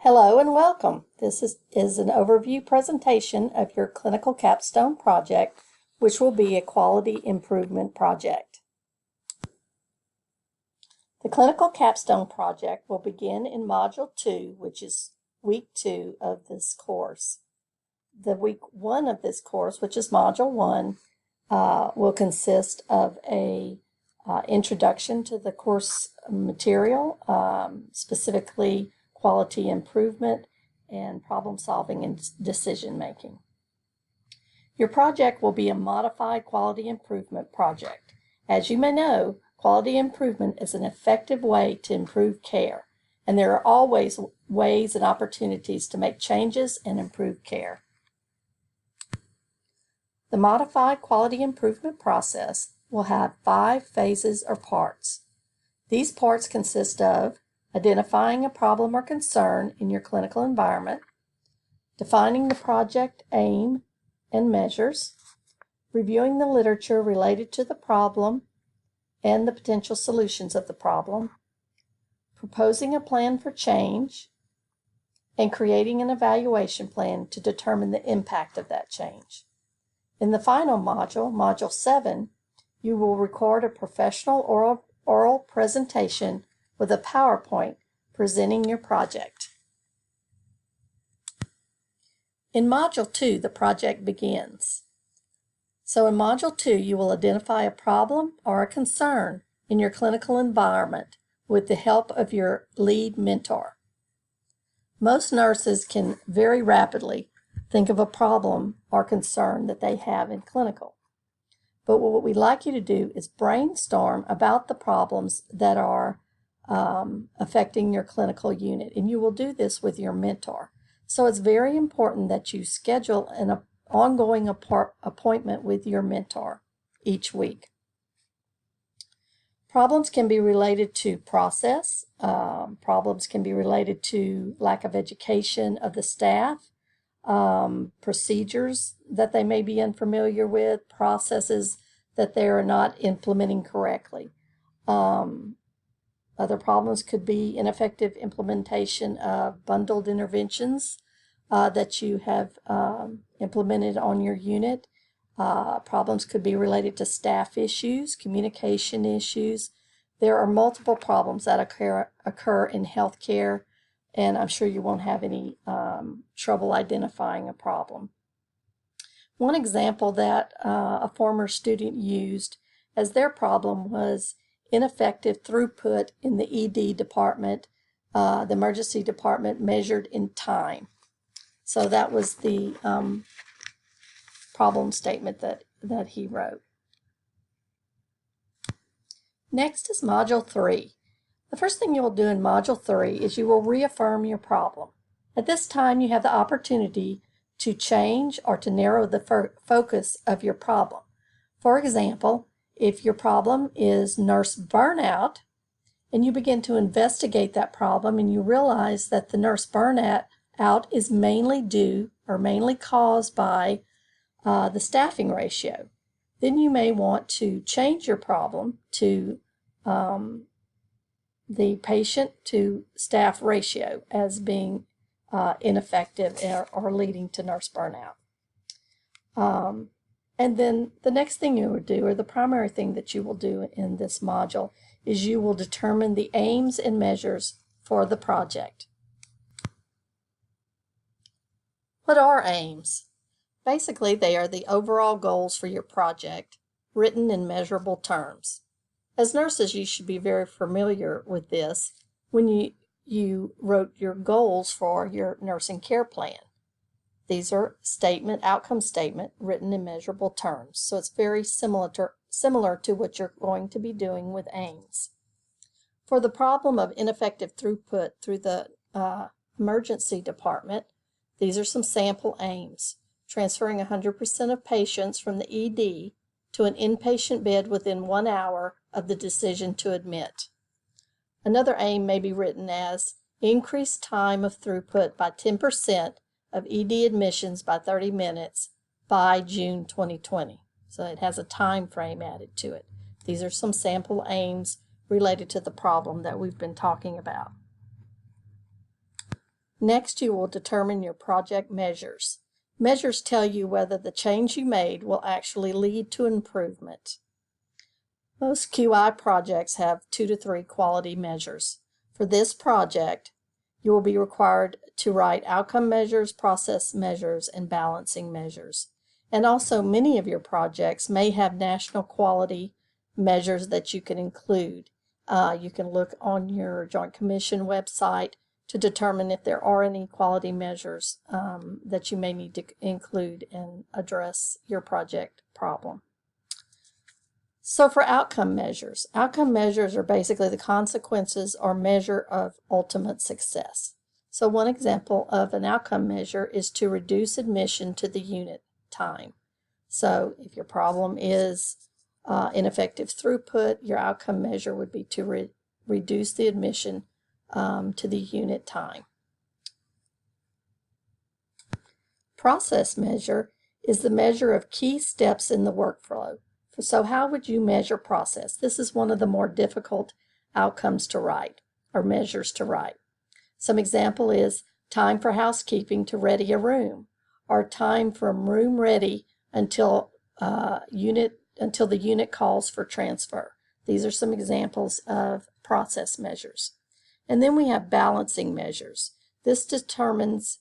Hello and welcome. This is an overview presentation of your clinical capstone project, which will be a quality improvement project. The clinical capstone project will begin in Module 2, which is week 2 of this course. The week 1 of this course, which is Module 1, will consist of a introduction to the course material, specifically quality improvement and problem solving and decision making. Your project will be a modified quality improvement project. As you may know, quality improvement is an effective way to improve care, and there are always ways and opportunities to make changes and improve care. The modified quality improvement process will have 5 phases or parts. These parts consist of identifying a problem or concern in your clinical environment, defining the project aim and measures, reviewing the literature related to the problem and the potential solutions of the problem, proposing a plan for change, and creating an evaluation plan to determine the impact of that change. In the final module, Module 7, you will record a professional oral presentation with a PowerPoint presenting your project. In Module 2, the project begins. So in Module 2, you will identify a problem or a concern in your clinical environment with the help of your lead mentor. Most nurses can very rapidly think of a problem or concern that they have in clinical. But what we'd like you to do is brainstorm about the problems that are affecting your clinical unit, and you will do this with your mentor. So it's very important that you schedule an ongoing appointment with your mentor each week. Problems can be related to process. Problems can be related to lack of education of the staff, procedures that they may be unfamiliar with, processes that they are not implementing correctly. Other problems could be ineffective implementation of bundled interventions that you have implemented on your unit. Problems could be related to staff issues, communication issues. There are multiple problems that occur in healthcare, and I'm sure you won't have any trouble identifying a problem. One example that a former student used as their problem was ineffective throughput in the ED department, the emergency department, measured in time. So that was the problem statement that he wrote. Next is Module 3. The first thing you will do in Module 3 is you will reaffirm your problem. At this time, you have the opportunity to change or to narrow the focus of your problem. For example, if your problem is nurse burnout, and you begin to investigate that problem and you realize that the nurse burnout is mainly due or mainly caused by the staffing ratio, then you may want to change your problem to the patient to staff ratio as being ineffective or leading to nurse burnout. And then the next thing you would do, or the primary thing that you will do in this module, is you will determine the aims and measures for the project. What are aims? Basically, they are the overall goals for your project, written in measurable terms. As nurses, you should be very familiar with this when you wrote your goals for your nursing care plan. These are outcome statement written in measurable terms. So it's very similar to what you're going to be doing with aims. For the problem of ineffective throughput through the emergency department, these are some sample aims. Transferring 100% of patients from the ED to an inpatient bed within 1 hour of the decision to admit. Another aim may be written as increase time of throughput by 10% of ED admissions by 30 minutes by June 2020. So it has a time frame added to it. These are some sample aims related to the problem that we've been talking about. Next, you will determine your project measures. Measures tell you whether the change you made will actually lead to improvement. Most QI projects have 2 to 3 quality measures. For this project, you will be required to write outcome measures, process measures, and balancing measures. And also, many of your projects may have national quality measures that you can include. You can look on your Joint Commission website to determine if there are any quality measures that you may need to include and address your project problem. So for outcome measures are basically the consequences or measure of ultimate success. So one example of an outcome measure is to reduce admission to the unit time. So if your problem is ineffective throughput, your outcome measure would be to reduce the admission to the unit time. Process measure is the measure of key steps in the workflow. So how would you measure process? This is one of the more difficult outcomes to write, or measures to write. Some example is time for housekeeping to ready a room, or time from room ready until the unit calls for transfer. These are some examples of process measures. And then we have balancing measures. This determines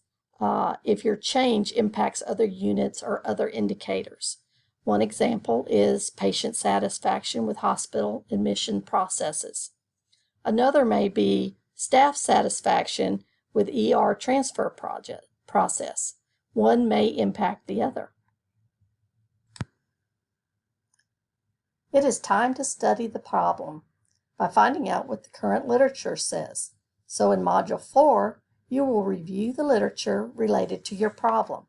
if your change impacts other units or other indicators. One example is patient satisfaction with hospital admission processes. Another may be staff satisfaction with ER transfer process. One may impact the other. It is time to study the problem by finding out what the current literature says. So in Module 4, you will review the literature related to your problem.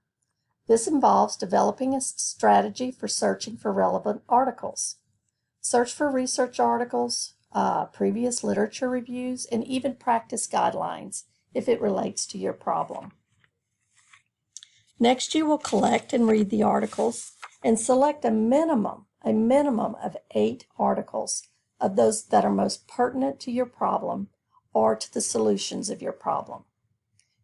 This involves developing a strategy for searching for relevant articles. Search for research articles, previous literature reviews, and even practice guidelines if it relates to your problem. Next, you will collect and read the articles and select a minimum of 8 articles of those that are most pertinent to your problem or to the solutions of your problem.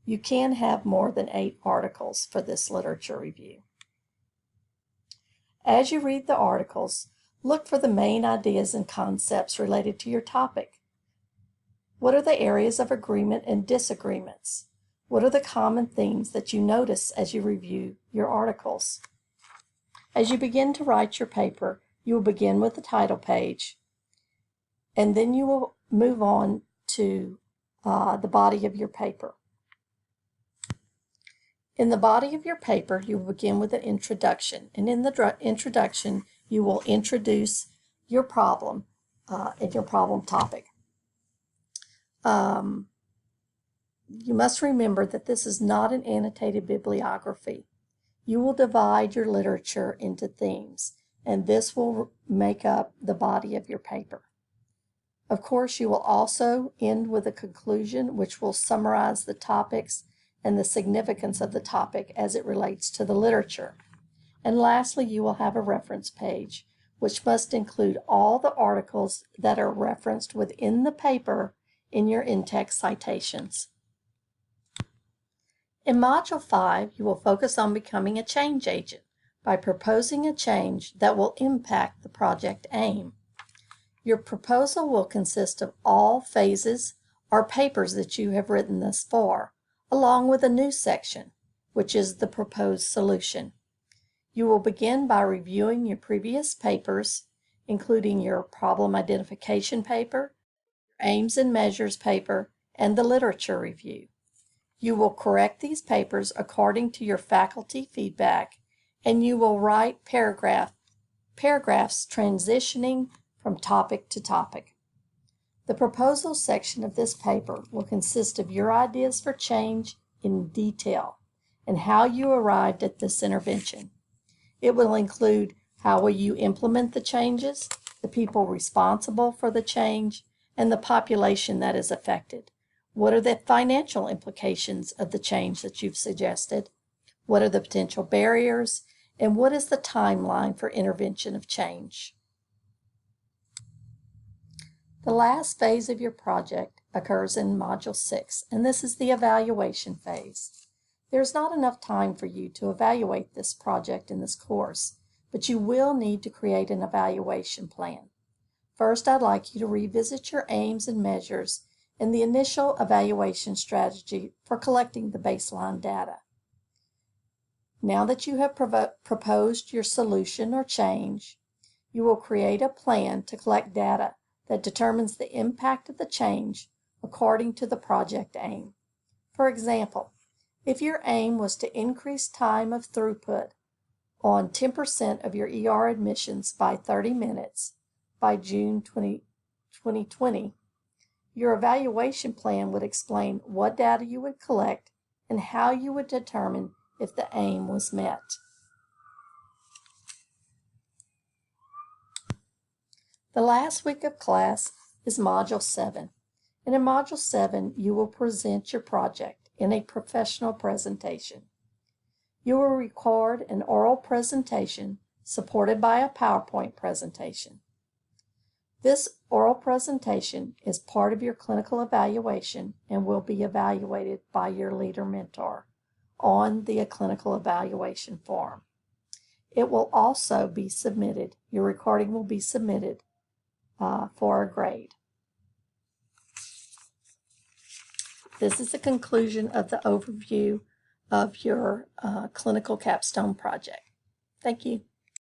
You can have more than 8 articles for this literature review. As you read the articles, look for the main ideas and concepts related to your topic. What are the areas of agreement and disagreements? What are the common themes that you notice as you review your articles? As you begin to write your paper, you will begin with the title page, and then you will move on to the body of your paper. In the body of your paper, you will begin with an introduction, and in the introduction, you will introduce your problem and your problem topic. You must remember that this is not an annotated bibliography. You will divide your literature into themes, and this will make up the body of your paper. Of course, you will also end with a conclusion which will summarize the topics and the significance of the topic as it relates to the literature. And lastly, you will have a reference page, which must include all the articles that are referenced within the paper in your in-text citations. In Module 5, you will focus on becoming a change agent by proposing a change that will impact the project aim. Your proposal will consist of all phases or papers that you have written thus far, along with a new section, which is the proposed solution. You will begin by reviewing your previous papers, including your problem identification paper, aims and measures paper, and the literature review. You will correct these papers according to your faculty feedback, and you will write paragraphs transitioning from topic to topic. The proposal section of this paper will consist of your ideas for change in detail and how you arrived at this intervention. It will include how will you implement the changes, the people responsible for the change, and the population that is affected. What are the financial implications of the change that you've suggested? What are the potential barriers? And what is the timeline for intervention of change? The last phase of your project occurs in Module 6, and this is the evaluation phase. There's not enough time for you to evaluate this project in this course, but you will need to create an evaluation plan. First, I'd like you to revisit your aims and measures and the initial evaluation strategy for collecting the baseline data. Now that you have proposed your solution or change, you will create a plan to collect data that determines the impact of the change according to the project aim. For example, if your aim was to increase time of throughput on 10% of your ER admissions by 30 minutes by June 2020, your evaluation plan would explain what data you would collect and how you would determine if the aim was met. The last week of class is Module 7, and in Module 7 you will present your project in a professional presentation. You will record an oral presentation supported by a PowerPoint presentation. This oral presentation is part of your clinical evaluation and will be evaluated by your leader mentor on the clinical evaluation form. It will also be submitted, your recording will be submitted for a grade. This is the conclusion of the overview of your clinical capstone project. Thank you.